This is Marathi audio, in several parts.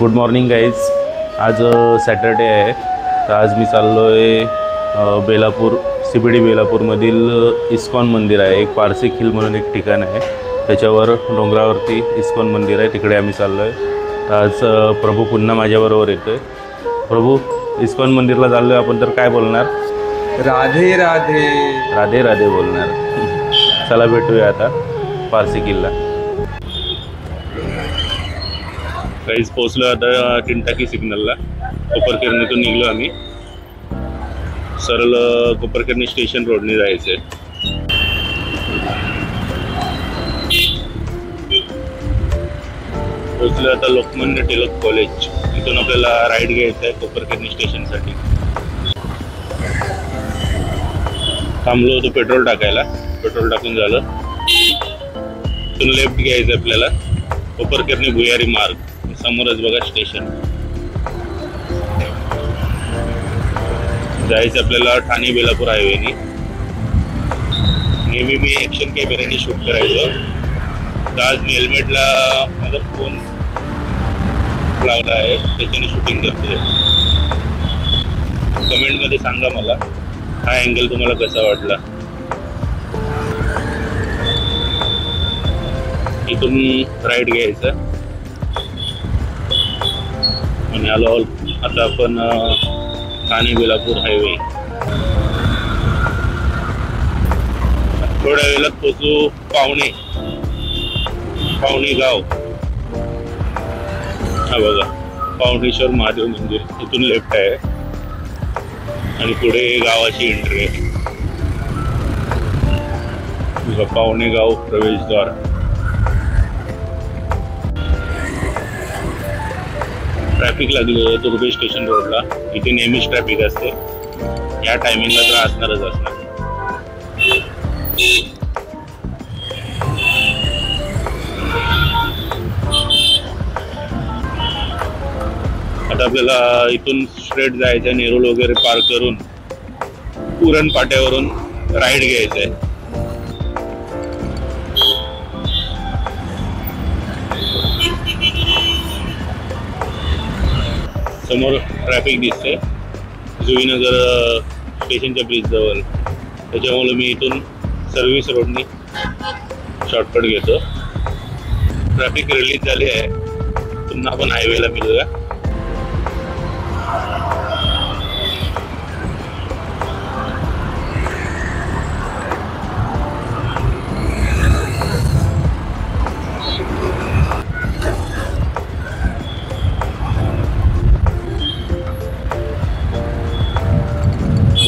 Good morning guys. आज सॅटर्डे आहे. तर आज मी चाललो आहे बेलापूर, CBD बेलापूरमधील इस्कॉन मंदिर आहे. एक पारसी हिल म्हणून एक ठिकाण आहे, त्याच्यावर डोंगरावरती इस्कॉन मंदिर आहे, तिकडे आम्ही चाललो आहे. आज प्रभू पुन्हा माझ्याबरोबर येतो आहे. प्रभू, इस्कॉन मंदिरला चाललो आहे आपण, तर काय बोलणार? राधे राधे. राधे राधे बोलणार. चला भेटूया आता पारसी हिलला. काहीच पोचलो आता टिंटाकी सिग्नलला. कोपरखैरणीतून निघलो आम्ही. सरळ कोपरखैरणी स्टेशन रोडने जायचं आहे. पोचलो आता लोकमान्य टिळक कॉलेज. इथून आपल्याला राईड घ्यायचं आहे कोपरखैरणी स्टेशनसाठी. थांबलो होतो पेट्रोल टाकायला, पेट्रोल टाकून झालं. इथून लेफ्ट घ्यायचं आपल्याला, कोपरखैरणी भुयारी मार्ग. समोरच बघा स्टेशन. जायचं आपल्याला ठाणे बेलापूर हायवेनी. नेहमी मी ॲक्शन कॅमेऱ्याने शूट करायचो, तर आज मी हेल्मेटला माझा फोन लावला आहे, त्याच्याने शूटिंग करतोय. कमेंटमध्ये सांगा मला हा अँगल तुम्हाला कसा वाटला. इथून राईट घ्यायचं आणि आलो आता आपण ठाणे बेलापूर हायवे. थोड्या वेळात पोचू पावणे गाव. हा बघा, पावणेश्वर महादेव मंदिर. इथून लेफ्ट आहे आणि पुढे गावाची एंट्री आहे. पावणे गाव प्रवेशद्वार. ट्रॅफिक लागली आहे तुर्भे स्टेशन रोडला. इथे नेहमीच ट्रॅफिक असते, या टायमिंगला तर असणारच असणार. आता आपल्याला इथून स्ट्रेट जायचं, नेरूळ वगैरे पार करून पुरण पाट्यावरून राईड घ्यायचं आहे. समोर ट्रॅफिक दिसते जुईनगर स्टेशनच्या ब्रिज जवळ, त्याच्यामुळे मी इथून सर्व्हिस रोडनी शॉर्टकट घेतो. ट्रॅफिक रिलीज झाली आहे, पुन्हा आपण हायवेला मिळूया.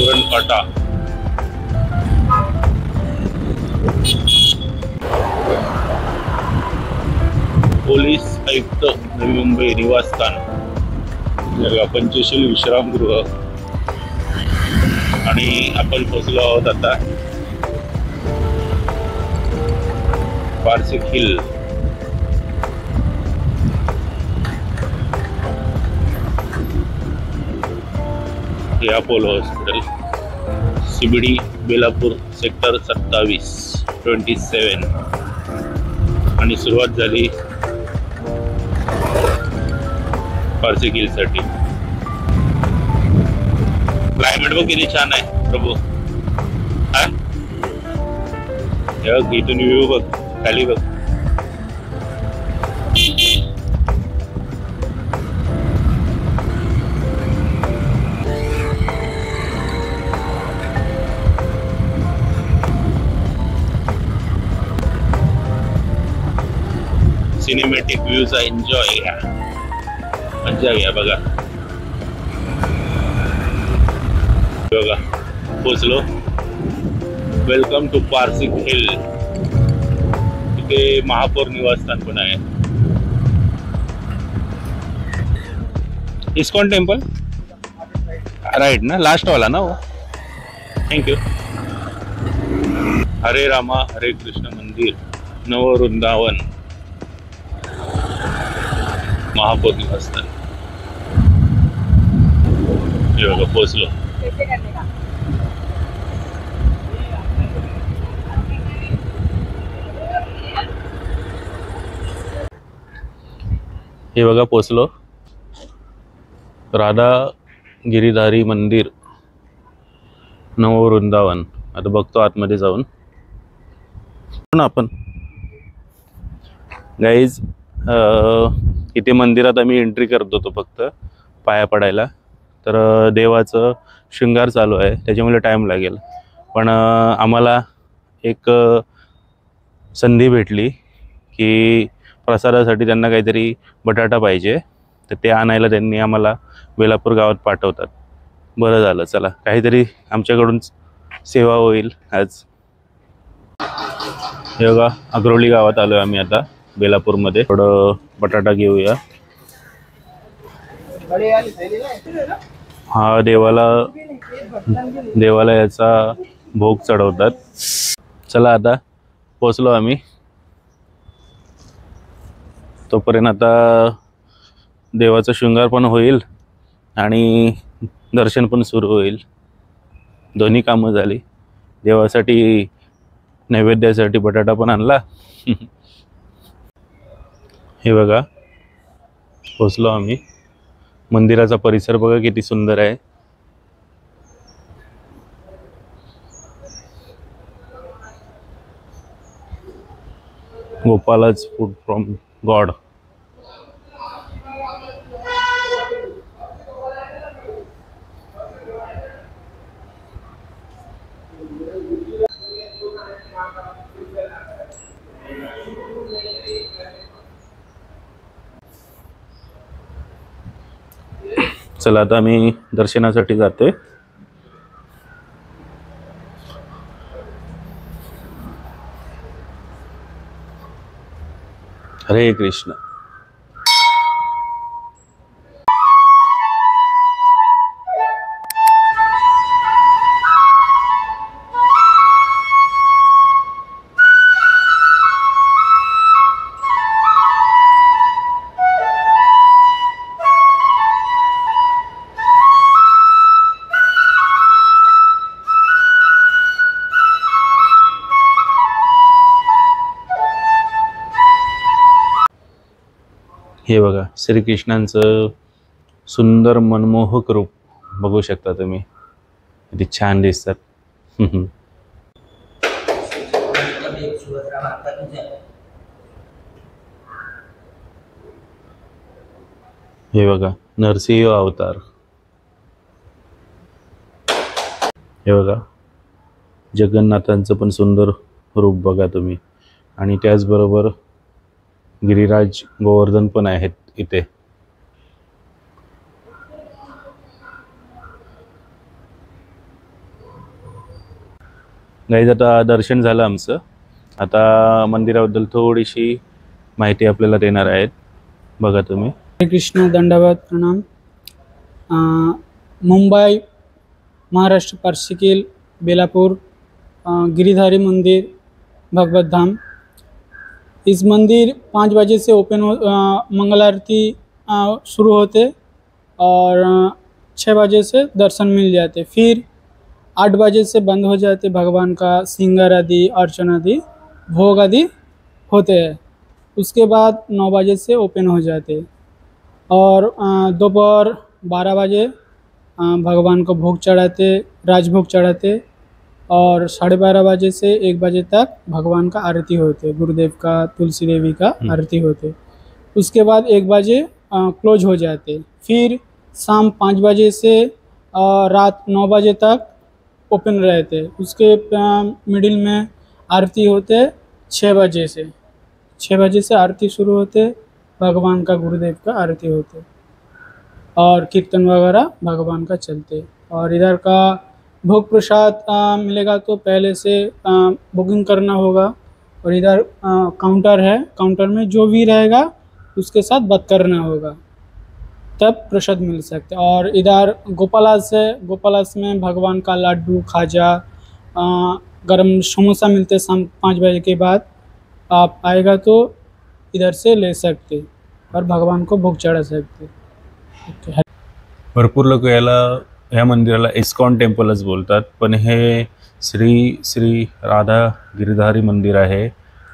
पुरणपाटा. पोलीस आयुक्त नवी मुंबई निवासस्थान, पंचशील विश्रामगृह. आणि आपण पोचलो आहोत आता पारसी हिल. हे Apollo hospital, CBD Belapur, sector 27. आणि सुरुवात झाली पारसी हिल साठी. क्लायमेट बघ किती छान आहे प्रभू. हा, इथून व्ह्यू बघ, खाली बघ. सिनेमॅटिक व्ह्यूचा एन्जॉय घ्या, मजा घ्या. बघा बघा, पोचलो. Welcome to Parsi hill. इथे महापौर निवासस्थान पण आहे. इस्कॉन टेम्पल राईट ना, लास्ट वाला ना वो. थँक्यू. हरे रामा हरे कृष्ण मंदिर, नववृंदावन, महापौर निवासस्थान. हे बघा पोचलो. हे बघा पोचलो. राधा गिरीधारी मंदिर नववृंदावन. आता बघतो आतमध्ये जाऊन आपण. गाईज इथे मंदिरात आम्ही एंट्री करत होतो फक्त पाया पडायला. तर देवाचं शृंगार चालू आहे त्याच्यामुळे टाईम लागेल. पण आम्हाला एक संधी भेटली की प्रसादासाठी त्यांना काहीतरी बटाटा पाहिजे, तर ते आणायला त्यांनी आम्हाला बेलापूर गावात पाठवतात. बरं झालं, चला काहीतरी आमच्याकडून सेवा होईल आज. हे बघा अग्रोली गावात आलो आहे आम्ही आता बेलापूरमध्ये. थोडं बटाटा घेऊया. हा देवाला याचा भोग चढवतात. चला आता पोचलो आम्ही. तोपर्यंत आता देवाचा शृंगार पण होईल आणि दर्शन पण सुरू होईल. दोन्ही कामं झाली. देवासाठी नैवेद्यासाठी बटाटा पण आणला. हे बघा पोचलो आम्ही. मंदिराचा परिसर बघा किती सुंदर आहे. गोपालाच फूड फ्रॉम गॉड. चला आता आम्ही दर्शनासाठी जाते. हरे कृष्ण. हे बघा श्रीकृष्णांचं सुंदर मनमोहक रूप बघू शकता तुम्ही. किती छान दिसतात. हे बघा नरसिंह अवतार. हे बघा जगन्नाथांचं पण सुंदर रूप बघा तुम्ही. आणि त्याचबरोबर गिरिराज गोवर्धन पण आहेत इथे. गाईज आता दर्शन झालं आमचं. आता मंदिराबद्दल थोडीशी माहिती आपल्याला देणार आहेत. बघा तुम्ही. हरे कृष्ण, दंडवत प्रणाम. मुंबई महाराष्ट्र पारसिकील बेलापुर गिरिधारी मंदिर भगवत धाम. इस मंदिर 5 बजे से ओपन मंगल आरती शुरू होते और 6 बजे से दर्शन मिल जाते. फिर 8 बजे से बंद हो जाते. भगवान का सिंगार आदि अर्चना आदि भोग आदि होते हैं. उसके बाद 9 बजे से ओपन हो जाते और दोपहर 12 बजे भगवान को भोग चढ़ाते, राजभोग चढ़ाते और 12:30 बजे से 1 बजे तक भगवान का आरती होते. गुरुदेव का, तुलसी देवी का आरती होते. उसके बाद 1 बजे क्लोज हो जाते. फिर शाम 5 बजे से रात 9 बजे तक ओपन रहते. उसके मिडिल में आरती होते 6 बजे से. 6 बजे से आरती शुरू होते. भगवान का, गुरुदेव का आरती होते और कीर्तन वगैरह भगवान का चलते. और इधर का भोग प्रसाद मिलेगा तो पहले से बुकिंग करना होगा. और इधर काउंटर है. काउंटर में जो भी रहेगा उसके साथ बात करना होगा, तब प्रसाद मिल सकते. और इधर गोपालास है. गोपालास में भगवान का लड्डू, खाजा, गरम समोसा मिलते शाम 5 बजे के बाद. आप आएगा तो इधर से ले सकते और भगवान को भोग चढ़ा सकते. भरपूर लोक ह्या मंदिराला इस्कॉन टेम्पलच बोलतात, पण हे श्री राधा गिरधारी मंदिर आहे.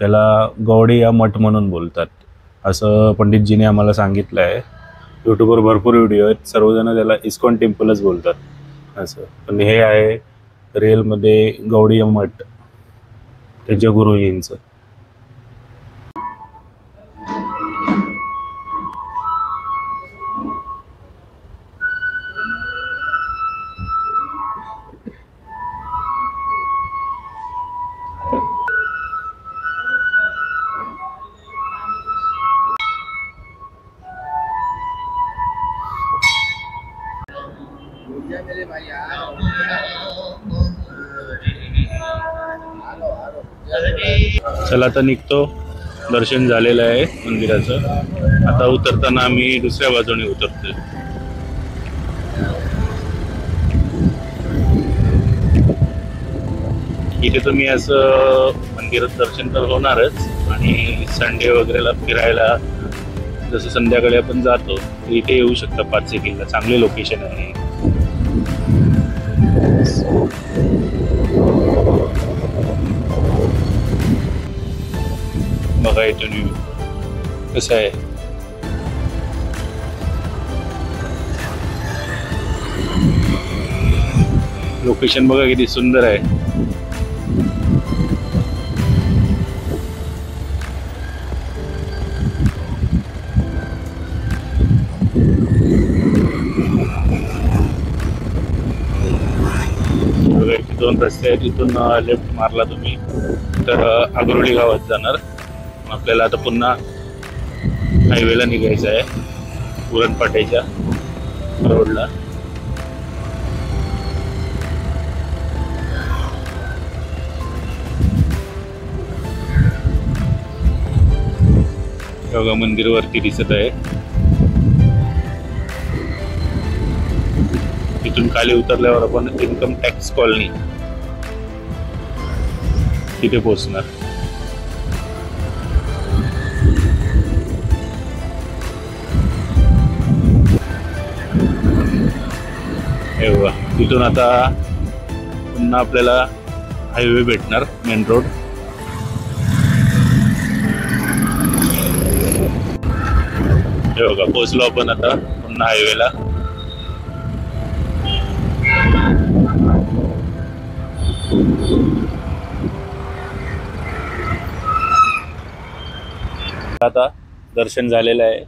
याला गौडिया मठ म्हणून बोलतात असं पंडितजीने आम्हाला सांगितलं आहे. यूट्यूबवर भरपूर व्हिडिओ आहेत, सर्वजण त्याला इस्कॉन टेम्पलच बोलतात असं, पण हे आहे रिअलमध्ये गौडीय मठ त्यांच्या गुरुजींचं. चला आता निघतो. दर्शन झालेलं आहे मंदिराचं. आता उतरताना आम्ही दुसऱ्या बाजूने उतरतोय. इथे तुम्ही असं मंदिरात दर्शन तर होणारच, आणि संडे वगैरेला फिरायला जसं संध्याकाळी आपण जातो इथे येऊ शकता. पारसी किल्ला चांगले लोकेशन आहे. बघा इथून व्ह्यू कसं आहे. लोकेशन बघा किती सुंदर आहे. बघा इथे 2 रस्ते आहेत. इथून लेफ्ट मारला तुम्ही तर आगरोली गावात जाणार. आपल्याला आता पुन्हा हायवेला निघायचं आहे, पुरणपाट्याच्या रोडला. बघा मंदिर वरती दिसत आहे. तिथून खाली उतरल्यावर आपण इन्कम टॅक्स कॉलनी तिथे पोहोचणार. तिथून आता पुन्हा आपल्याला हायवे भेटणार, मेन रोड. हे बघा पोहोचलो आपण आता पुन्हा हायवेला. आता दर्शन झालेलं आहे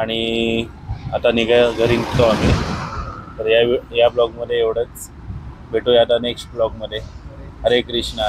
आणि आता घरी निघतो आम्ही. तर या ब्लॉगमध्ये एवढंच. भेटूया आता नेक्स्ट ब्लॉगमध्ये. हरे कृष्णा.